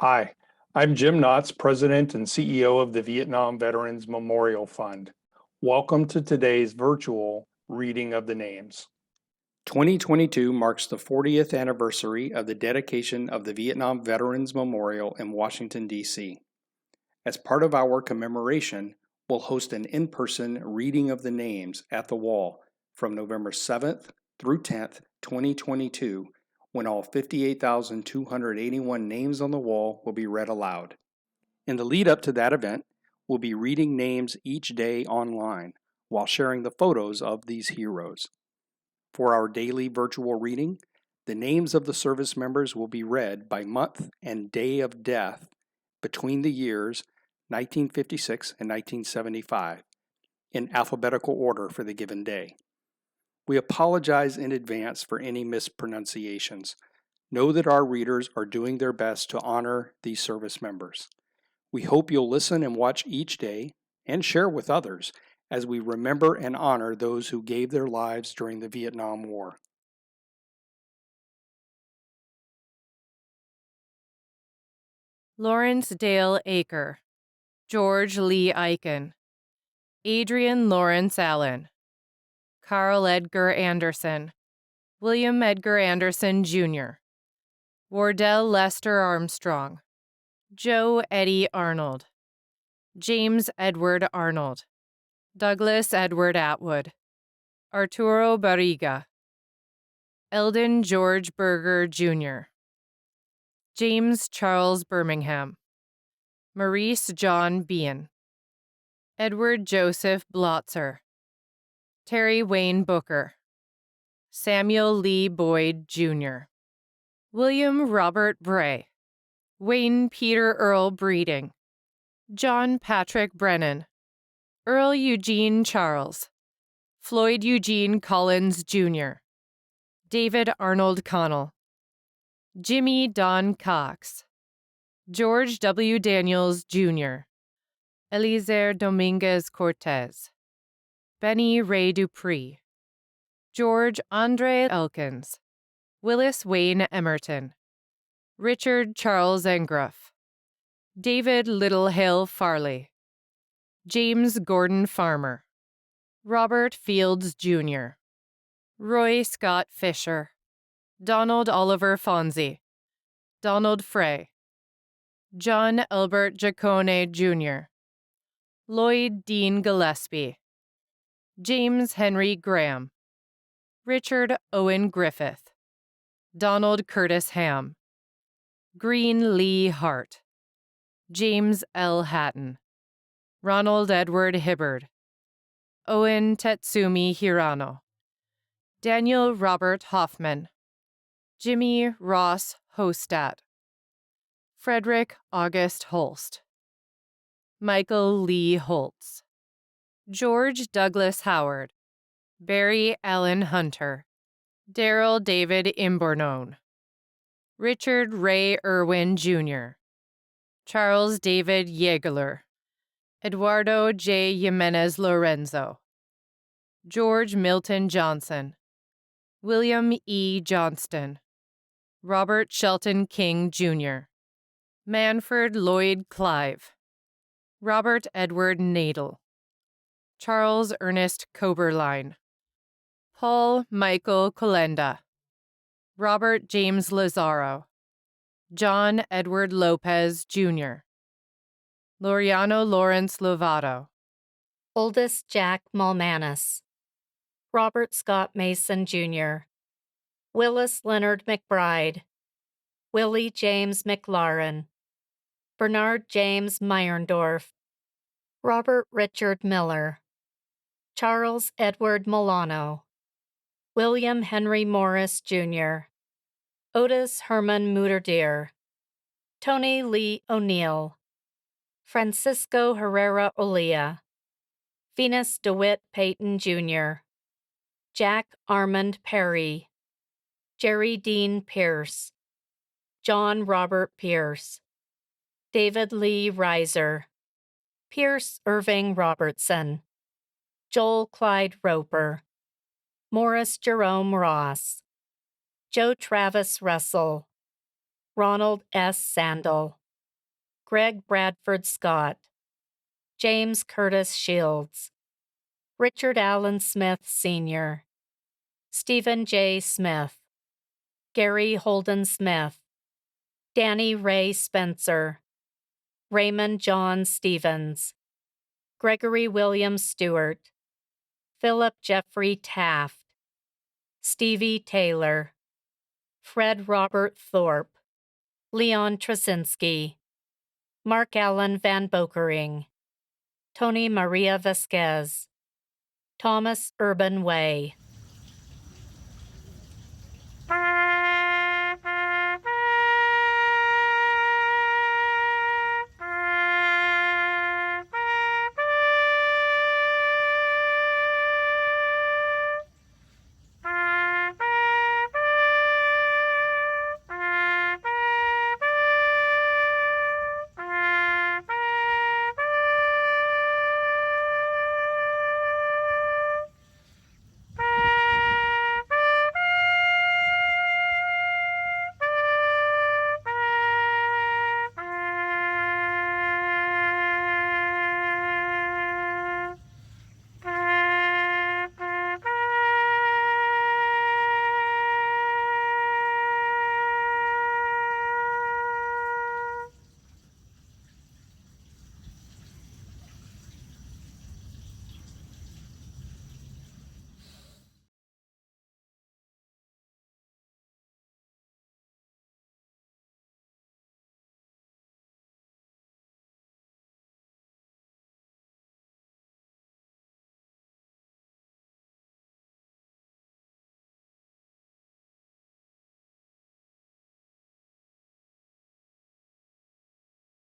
Hi, I'm Jim Knotts, President and CEO of the Vietnam Veterans Memorial Fund. Welcome to today's virtual reading of the names. 2022 marks the 40th anniversary of the dedication of the Vietnam Veterans Memorial in Washington, D.C. As part of our commemoration, we'll host an in-person reading of the names at the wall from November 7th through 10th, 2022, when all 58,281 names on the wall will be read aloud. In the lead up to that event, we'll be reading names each day online while sharing the photos of these heroes. For our daily virtual reading, the names of the service members will be read by month and day of death between the years 1956 and 1975 in alphabetical order for the given day. We apologize in advance for any mispronunciations. Know that our readers are doing their best to honor these service members. We hope you'll listen and watch each day and share with others as we remember and honor those who gave their lives during the Vietnam War. Lawrence Dale Aker, George Lee Eichen, Adrian Lawrence Allen, Carl Edgar Anderson, William Edgar Anderson, Jr., Wardell Lester Armstrong, Joe Eddie Arnold, James Edward Arnold, Douglas Edward Atwood, Arturo Barriga, Eldon George Berger, Jr., James Charles Birmingham, Maurice John Bean, Edward Joseph Blotzer, Terry Wayne Booker, Samuel Lee Boyd, Jr., William Robert Bray, Wayne Peter Earl Breeding, John Patrick Brennan, Earl Eugene Charles, Floyd Eugene Collins, Jr., David Arnold Connell, Jimmy Don Cox, George W. Daniels, Jr., Eliezer Dominguez Cortez, Benny Ray Dupree, George Andre Elkins, Willis Wayne Emerton, Richard Charles Engruff, David Littlehale Farley, James Gordon Farmer, Robert Fields, Jr., Roy Scott Fisher, Donald Oliver Fonzie, Donald Frey, John Albert Jacone, Jr., Lloyd Dean Gillespie, James Henry Graham, Richard Owen Griffith, Donald Curtis Ham, Green Lee Hart, James L. Hatton, Ronald Edward Hibbard, Owen Tetsumi Hirano, Daniel Robert Hoffman, Jimmy Ross Hostat, Frederick August Holst, Michael Lee Holtz, George Douglas Howard, Barry Allen Hunter, Darrell David Imbornone, Richard Ray Irwin, Jr., Charles David Yeageler, Eduardo J. Jimenez Lorenzo, George Milton Johnson, William E. Johnston, Robert Shelton King, Jr., Manford Lloyd Clive, Robert Edward Nadel, Charles Ernest Coberline, Paul Michael Colenda, Robert James Lazaro, John Edward Lopez, Jr., Loriano Lawrence Lovato, Oldest Jack Mulmanus, Robert Scott Mason, Jr., Willis Leonard McBride, Willie James McLaurin, Bernard James Meyerndorf, Robert Richard Miller, Charles Edward Milano, William Henry Morris, Jr., Otis Herman Muterdeer, Tony Lee O'Neill, Francisco Herrera Olea, Venus DeWitt Payton, Jr., Jack Armand Perry, Jerry Dean Pierce, John Robert Pierce, David Lee Reiser, Pierce Irving Robertson, Joel Clyde Roper, Morris Jerome Ross, Joe Travis Russell, Ronald S. Sandel, Greg Bradford Scott, James Curtis Shields, Richard Allen Smith Sr., Stephen J. Smith, Gary Holden Smith, Danny Ray Spencer, Raymond John Stevens, Gregory William Stewart, Philip Jeffrey Taft, Stevie Taylor, Fred Robert Thorpe, Leon Trasinski, Mark Allen Van Bokering, Tony Maria Vasquez, Thomas Urban Way.